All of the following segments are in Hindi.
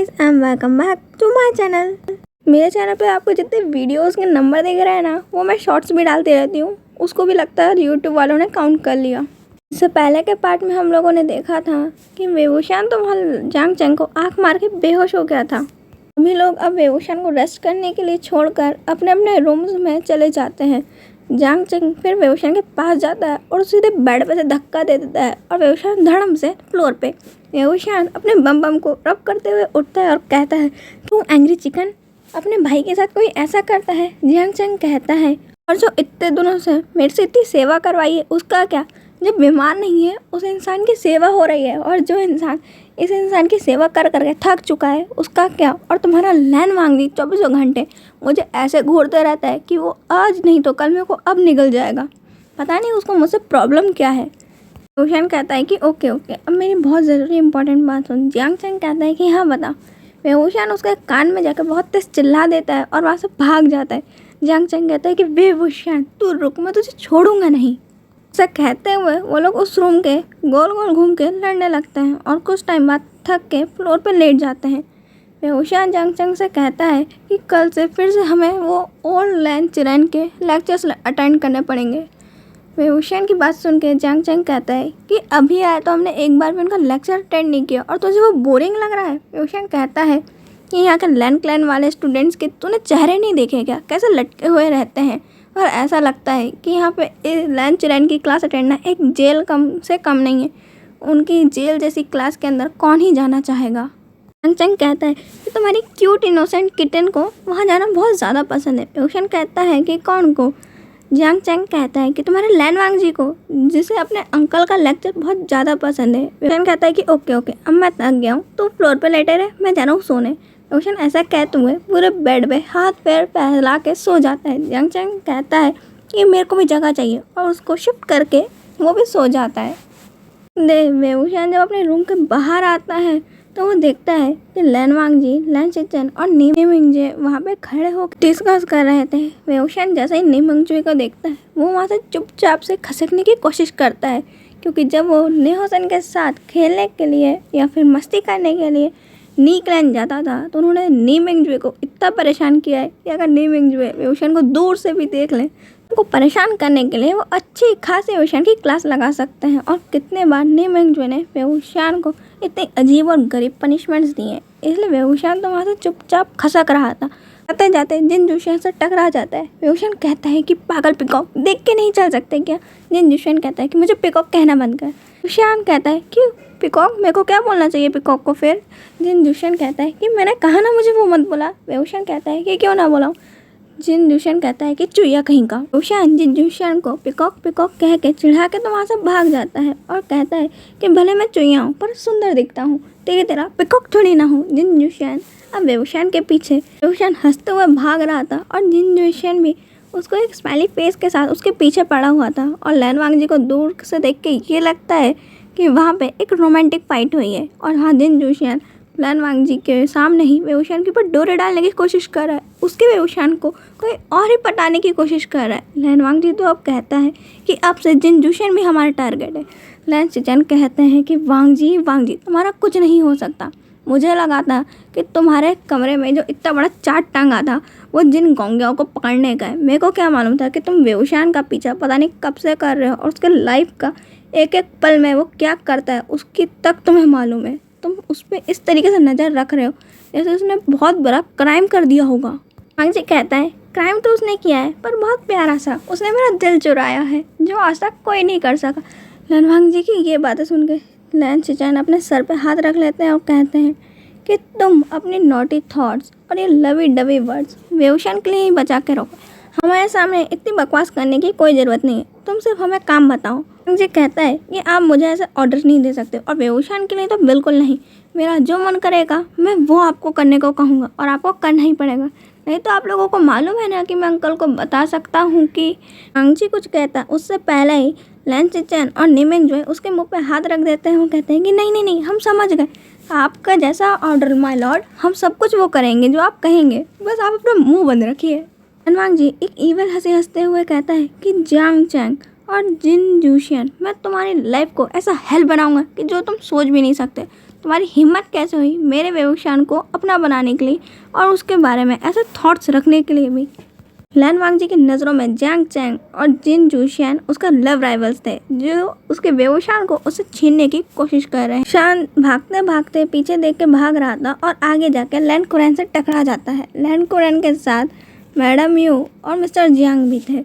Guys and welcome back to my channel. मेरे चैनल पे आपको जितने वीडियोस के नंबर दिख रहे हैं ना, वो मैं शॉर्ट्स भी डालती रहती हूँ। उसको भी लगता है यूट्यूब वालों ने काउंट कर लिया। इससे पहले के पार्ट में हम लोगों ने देखा था कि वेवूशान तो वहाँ जांग चैंग को आँख मार के बेहोश हो गया था। सभी लोग अब वेवूशान को रेस्ट करने के लिए छोड़कर अपने अपने रूम्स में चले जाते हैं। जांग चैंग फिर वेवूशान के पास जाता है और सीधे बेड पे से धक्का दे देता है और वेवूशान धड़म से फ्लोर पे। वेवूशान अपने बम बम को रब करते हुए उठता है और कहता है, तू एंग्री चिकन, अपने भाई के साथ कोई ऐसा करता है? जांग चैंग कहता है, और जो इतने दिनों से मेरे से इतनी सेवा करवाई है उसका क्या? जब बीमार नहीं है उस इंसान की सेवा हो रही है, और जो इंसान इस इंसान की सेवा कर करके थक चुका है उसका क्या? और तुम्हारा लैन वांगजी 24 घंटे मुझे ऐसे घूरते रहता है कि वो आज नहीं तो कल मेरे को अब निकल जाएगा। पता नहीं उसको मुझसे प्रॉब्लम क्या है। वेवूशान कहता है कि ओके अब मेरी बहुत ज़रूरी इंपॉर्टेंट बात सुन। जांग चैंग कहता है कि हाँ बता। वेवूशान उसके कान में जाकर बहुत तेज चिल्ला देता है और वहाँ से भाग जाता है। जांग चैंग कहता है कि वेवूशान तू रुक, मैं तुझे छोड़ूंगा नहीं। ऐसा कहते हुए वो लोग उस रूम के गोल गोल घूम के लड़ने लगते हैं और कुछ टाइम बाद थक के फ्लोर पे लेट जाते हैं। वेवूशान जांग चैंग से कहता है कि कल से फिर से हमें वो ओल्ड लैन चिरैन के लेक्चर्स अटेंड करने पड़ेंगे। वेवूशान की बात सुन के जांग चैंग कहता है कि अभी आया तो हमने एक बार भी उनका लेक्चर अटेंड नहीं किया और तुझे वो बोरिंग लग रहा है। वेवूशान कहता है कि यहाँ के लैन क्लैन वाले स्टूडेंट्स के तूने चेहरे नहीं देखे क्या, कैसे लटके हुए रहते हैं, और ऐसा लगता है कि यहाँ पे लैन चिरैन की क्लास अटेंड करना एक जेल कम से कम नहीं है। उनकी जेल जैसी क्लास के अंदर कौन ही जाना चाहेगा। जांग चैंग कहता है कि तुम्हारी क्यूट इनोसेंट किटन को वहाँ जाना बहुत ज़्यादा पसंद है। वेवूशान कहता है कि कौन को? जांग चैंग कहता है कि तुम्हारे लैन वांगजी को, जिसे अपने अंकल का लेक्चर बहुत ज़्यादा पसंद है। वेवूशान कहता है कि ओके अब मैं थक गया हूँ, तो फ्लोर पे लेटे रहे, मैं जा रहा हूँ सोने। वेवूशान ऐसा कहते हुए पूरे बेड पे हाथ पैर फैला के सो जाता है। जांग चैंग कहता है कि मेरे को भी जगह चाहिए और उसको शिफ्ट करके वो भी सो जाता है। वेवूशान जब अपने रूम के बाहर आता है तो वो देखता है कि लैन वांगजी, लैन चिचन और नी मिंगजे वहाँ पे खड़े होकर डिस्कस कर रहे थे। वेवूशान जैसे ही नी मिंगजे को देखता है वो वहाँ से चुपचाप से खसकने की कोशिश करता है, क्योंकि जब वो नेहोसन के साथ खेलने के लिए या फिर मस्ती करने के लिए नी क्लैन जाता था तो उन्होंने नी मिंगजे को इतना परेशान किया है कि अगर नी मिंगजे वेवूशान को दूर से भी देख लें उनको परेशान करने के लिए वो अच्छी खासी वेवूशान की क्लास लगा सकते हैं। और कितने बार नी मिंगजे ने वेवूशान को इतने अजीब और गरीब पनिशमेंट्स दिए हैं, इसलिए वेवूशान तो वहाँ से चुपचाप खसक रहा था। आते जाते जिन जुशियन से टकरा जाता है। वेवूशान कहता है कि पागल पिकॉक, देख के नहीं चल सकते क्या? जिन जुशियन कहता है कि मुझे पिकॉक कहना बंद कर। वेवूशान कहता है क्यों पिकॉक, मेरे को क्या बोलना चाहिए पिकॉक को? फिर जिन जुशियन कहता है कि मैंने कहा ना मुझे वो मत बोला। वेवूशान कहता है कि क्यों ना बोलाऊँ। जिन जुशियन कहता है कि चुईया कहीं का। वेवूशान जिन जुशियन को पिकॉक पिकॉक कह के चिढ़ा के तो वहाँ से भाग जाता है और कहता है कि भले मैं चुईया हूँ पर सुंदर दिखता हूँ, तेरी तरह पिकॉक थोड़ी ना हूँ। जिन जुशियन अब वेवूशान के पीछे, वेवूशान हंसते हुए भाग रहा था और जिन जुशियन भी उसको एक स्माइली फेस के साथ उसके पीछे पड़ा हुआ था। और लैन वांगजी को दूर से देख के ये लगता है कि वहाँ पे एक रोमांटिक फाइट हुई है, और हाँ जिन जुशियन लैन वांगजी के सामने ही वेवूशान के ऊपर डोरे डालने की कोशिश कर रहा है, उसके वेवूशान को कोई और ही पटाने की कोशिश कर रहा है। लैन वांगजी तो अब कहता है कि अब से जिन जुशियन भी हमारा टारगेट है। लैन चिचन कहते हैं कि वांगजी तुम्हारा कुछ नहीं हो सकता। मुझे लगा था कि तुम्हारे कमरे में जो इतना बड़ा चाट टांगा था वो जिन गोंगियाओं को पकड़ने का है। मेरे को क्या मालूम था कि तुम वेवूशान का पीछा पता नहीं कब से कर रहे हो, और उसके लाइफ का एक एक पल में वो क्या करता है उसकी तक तुम्हें मालूम है। तुम उस पर इस तरीके से नज़र रख रहे हो जैसे उसने बहुत बड़ा क्राइम कर दिया होगा। वांगजी कहता है क्राइम तो उसने किया है पर बहुत प्यारा सा, उसने मेरा दिल चुराया है जो आज तक कोई नहीं कर सका। लैन वांगजी की ये बातें सुन के लैन चिचन अपने सर पे हाथ रख लेते हैं और कहते हैं कि तुम अपनी नॉटी थॉट्स और ये लवी डवी वर्ड्स वेवूशान के लिए ही बचा के रखो। हमारे सामने इतनी बकवास करने की कोई ज़रूरत नहीं है, तुम सिर्फ हमें काम बताओ। वांगजी कहता है कि आप मुझे ऐसे ऑर्डर नहीं दे सकते, और वेवूशान के लिए तो बिल्कुल नहीं। मेरा जो मन करेगा मैं वो आपको करने को कहूँगा और आपको करना ही पड़ेगा, नहीं तो आप लोगों को मालूम है ना कि मैं अंकल को बता सकता हूँ कि। वांगजी कुछ कहता है उससे पहले ही लैन चिचन और नी मिंगजे उसके मुंह पे हाथ रख देते हैं और कहते हैं कि नहीं हम समझ गए, आपका जैसा ऑर्डर माय लॉर्ड, हम सब कुछ वो करेंगे जो आप कहेंगे, बस आप अपना मुंह बंद रखिए। लैन वांगजी एक ईविल हंसी हंसते हुए कहता है कि जांग चैंग और जिन जुशियन, मैं तुम्हारी लाइफ को ऐसा हेल बनाऊंगा कि जो तुम सोच भी नहीं सकते। तुम्हारी हिम्मत कैसे हुई मेरे वेवुशान को अपना बनाने के लिए और उसके बारे में ऐसे थॉट्स रखने के लिए भी। लैन वांगजी की नज़रों में जियांग चैंग और जिन जूशियन उसका लव राइवल्स थे जो उसके वेवुशान को उससे छीनने की कोशिश कर रहे हैं। शान भागते भागते पीछे देख के भाग रहा था और आगे जाकर लैन कुरैन से टकरा जाता है। लैन कुरैन के साथ मैडम यू और मिस्टर जियांग भी थे।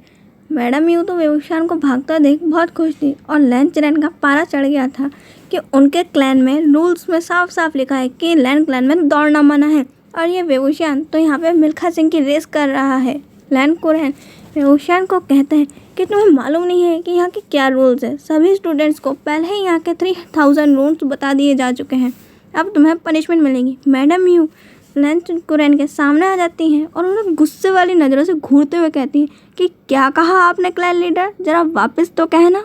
मैडम यू तो वेवुशान को भागता देख बहुत खुश थी और लैन चैन का पारा चढ़ गया था कि उनके क्लैन में रूल्स में साफ साफ लिखा है कि लैन क्लैन में दौड़ना मना है और ये वेवुशान तो यहाँ पे मिल्खा सिंह की रेस कर रहा है। लैन कुरैन वेवुशान को कहते हैं कि तुम्हें मालूम नहीं है कि यहाँ के क्या रूल्स है। सभी स्टूडेंट्स को पहले ही यहाँ के 3000 रूल्स बता दिए जा चुके हैं, अब तुम्हें पनिशमेंट मिलेगी। मैडम यू लैन कुरैन के सामने आ जाती हैं और उन्हें गुस्से वाली नज़रों से घूरते हुए कहती हैं कि क्या कहा आपने क्लैन लीडर, ज़रा वापस तो कहना।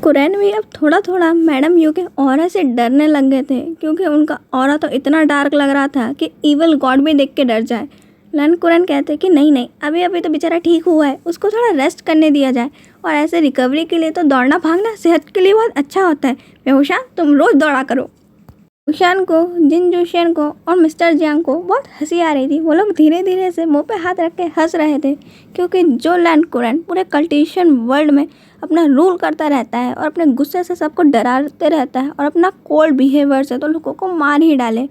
कुरैन भी अब थोड़ा थोड़ा मैडम यू के ऑरा से डरने लग गए थे क्योंकि उनका ऑरा तो इतना डार्क लग रहा था कि इवल गॉड भी देख के डर जाए। लैन कुरैन कहते कि नहीं अभी तो बेचारा ठीक हुआ है, उसको थोड़ा रेस्ट करने दिया जाए और ऐसे रिकवरी के लिए तो दौड़ना भागना सेहत के लिए बहुत अच्छा होता है। वेवुशान तुम रोज़ दौड़ा करो। वेवुशान को, जिन जूशियन को और मिस्टर जियांग को बहुत हंसी आ रही थी। वो लोग धीरे धीरे से मुंह पे हाथ रख के हंस रहे थे क्योंकि जो लैन कुरैन पूरे कल्टिवेशन वर्ल्ड में अपना रूल करता रहता है और अपने गुस्से से सबको डराते रहता है और अपना कोल्ड बिहेवियर से तो लोगों को मार ही डाले,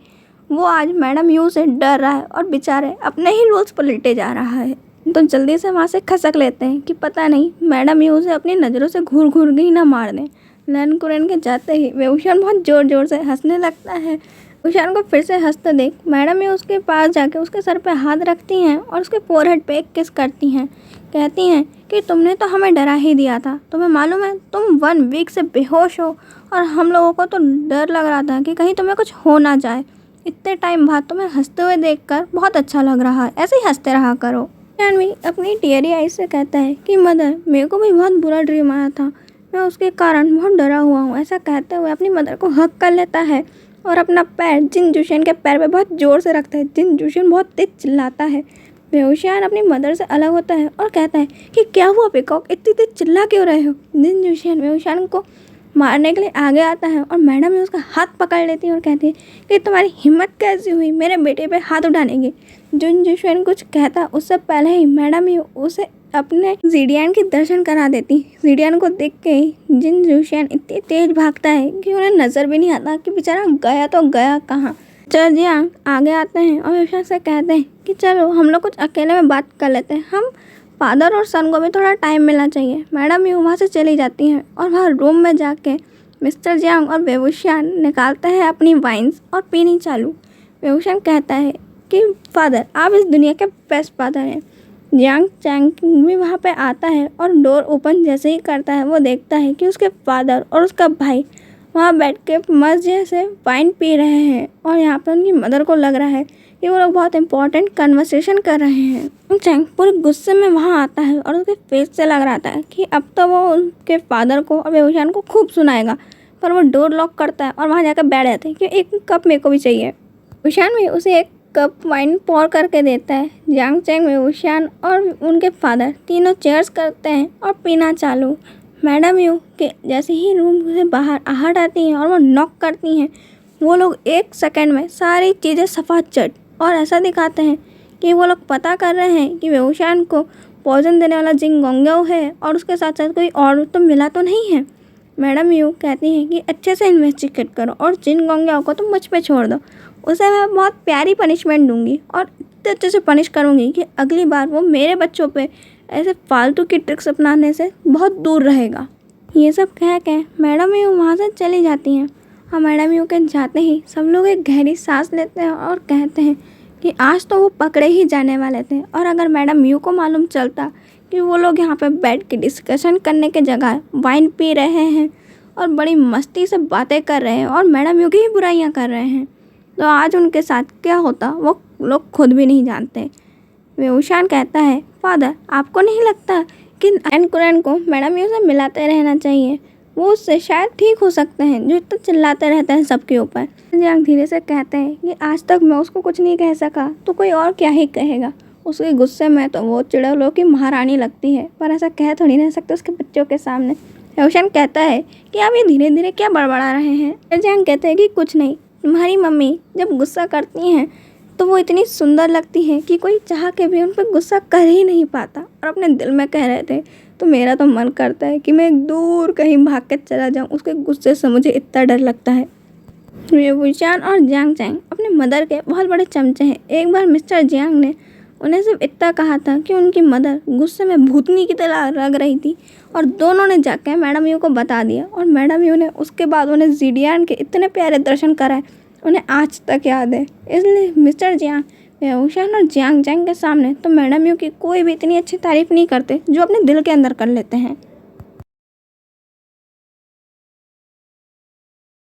वो आज मैडम यू से डर रहा है और बेचारे अपने ही रूल्स पर लिटे जा रहा है। तो जल्दी से वहाँ से खसक लेते हैं कि पता नहीं मैडम यू से अपनी नज़रों से घूर घूर के ही ना मार दें। लैन कुरैन के जाते ही वेवुशान बहुत ज़ोर ज़ोर से हंसने लगता है। वेवुशान को फिर से हंसते देख मैडम यू उसके पास जाके उसके सर पे हाथ रखती हैं और उसके फोरहेड पे एक किस करती हैं। कहती हैं कि तुमने तो हमें डरा ही दिया था, तुम्हें मालूम है तुम 1 वीक से बेहोश हो और हम लोगों को तो डर लग रहा था कि कहीं तुम्हें कुछ हो ना जाए। इतने टाइम बाद तुम्हें हंसते हुए देखकर बहुत अच्छा लग रहा है, ऐसे ही हंसते रहा करो। जानवी अपनी टीयरी आई से कहता है कि मदर मेरे को भी बहुत बुरा ड्रीम आया था, मैं उसके कारण बहुत डरा हुआ हूँ। ऐसा कहते हुए अपनी मदर को हक कर लेता है और अपना पैर जिन जूशियन के पैर पे बहुत ज़ोर से रखता है। जिन जूशियन बहुत तेज चिल्लाता है। वेवुशान अपनी मदर से अलग होता है और कहता है कि क्या हुआ पीकॉक, इतनी तेज चिल्ला क्यों रहे हो। जिन जूशियन वेवुशान को मारने के लिए आगे आता है और मैडम यू उसका हाथ पकड़ लेती है और कहती है कि तुम्हारी हिम्मत कैसी हुई मेरे बेटे पे हाथ उठाने की। जिन जूशियन कुछ कहता उससे पहले ही मैडम यू उसे अपने ज़िडियन के दर्शन करा देती। ज़िडियन को देख के ही जिन जूशियन इतनी तेज भागता है कि उन्हें नज़र भी नहीं आता कि बेचारा गया तो गया कहाँ। मिस्टर जियांग आगे आते हैं और वेवुशान से कहते हैं कि चलो हम लोग कुछ अकेले में बात कर लेते हैं, हम फादर और सन को भी थोड़ा टाइम मिलना चाहिए। मैडम यू वहाँ से चली जाती हैं और वहाँ रूम में जाके मिस्टर जियांग और वेवुशान निकालते हैं अपनी वाइन्स और पीनी चालू। वेवुशान कहता है कि फादर आप इस दुनिया के बेस्ट फादर हैं। जियांग चैंग भी वहाँ पे आता है और डोर ओपन जैसे ही करता है वो देखता है कि उसके फादर और उसका भाई वहाँ बैठ के मज़े से वाइन पी रहे हैं और यहाँ पे उनकी मदर को लग रहा है कि वो लोग बहुत इंपॉर्टेंट कन्वर्सेशन कर रहे हैं। चैंग पूरे गुस्से में वहाँ आता है और उसके फेस से लग रहा था कि अब तो वो उनके फादर को और वेवुशान को खूब सुनाएगा, पर वो डोर लॉक करता है और वहाँ जाकर बैठ जाते हैं कि एक कप मेरे को भी चाहिए। वेवुशान भी उसे एक कप वाइन पोर करके देता है। जियांग चैंग, वेवुशान और उनके फादर तीनों चेयर्स करते हैं और पीना चालू। मैडम यू के जैसे ही रूम से बाहर आहट आती हैं और वो नॉक करती हैं, वो लोग 1 सेकंड में सारी चीज़ें सफा चट और ऐसा दिखाते हैं कि वो लोग पता कर रहे हैं कि वेवुशान को पॉइजन देने वाला जिन गोंग्याओ है और उसके साथ साथ कोई और तो मिला तो नहीं है। मैडम यू कहती हैं कि अच्छे से इन्वेस्टिगेट करो और जिन गोंग्याओ को तुम मुझ पे छोड़ दो, उसे मैं बहुत प्यारी पनिशमेंट दूंगी और इतने अच्छे से पनिश करूंगी कि अगली बार वो मेरे बच्चों पे ऐसे फालतू की ट्रिक्स अपनाने से बहुत दूर रहेगा। ये सब कह के मैडम यू वहाँ से चली जाती हैं और मैडम यू के जाते ही सब लोग एक गहरी सांस लेते हैं और कहते हैं कि आज तो वो पकड़े ही जाने वाले थे और अगर मैडम यू को मालूम चलता कि वो लोग यहाँ पे बैठ के डिस्कशन करने के जगह वाइन पी रहे हैं और बड़ी मस्ती से बातें कर रहे हैं और मैडम यू की ही बुराइयाँ कर रहे हैं, तो आज उनके साथ क्या होता वो लोग खुद भी नहीं जानते। वेवुशान कहता है फादर आपको नहीं लगता कि लैन कुरैन को मैडम यू से मिलाते रहना चाहिए, वो उससे शायद ठीक हो सकते हैं जो इतना चिल्लाते रहते हैं सबके ऊपर। जियांग धीरे से कहते हैं कि आज तक मैं उसको कुछ नहीं कह सका तो कोई और क्या ही कहेगा। उसके गुस्से में तो वो चिड़ैलों की महारानी लगती है, पर ऐसा कह थोड़ी नहीं सकते उसके बच्चों के सामने। वेवुशान कहता है कि आप ये धीरे धीरे क्या बड़बड़ा रहे हैं। जियांग कहते हैं कि कुछ नहीं, तुम्हारी मम्मी जब गुस्सा करती हैं तो वो इतनी सुंदर लगती हैं कि कोई चाह के भी उन पर गुस्सा कर ही नहीं पाता। और अपने दिल में कह रहे थे तो मेरा तो मन करता है कि मैं दूर कहीं भाग के चला जाऊँ, उसके गुस्से से मुझे इतना डर लगता है। ये वुचान और जियांग चैंग अपने मदर के बहुत बड़े चमचे हैं। एक बार मिस्टर जियांग ने उन्हें सिर्फ इतना कहा था कि उनकी मदर गुस्से में भूतनी की तरह लग रही थी और दोनों ने जाकर मैडम यू को बता दिया। और मैडम यू ने उसके बाद उन्हें ज़िडियान के इतने प्यारे दर्शन कराए, उन्हें आज तक याद है। इसलिए मिस्टर जियांग वुचान और जियांग चैंग के सामने तो मैडम यू की कोई भी इतनी अच्छी तारीफ़ नहीं करते जो अपने दिल के अंदर कर लेते हैं।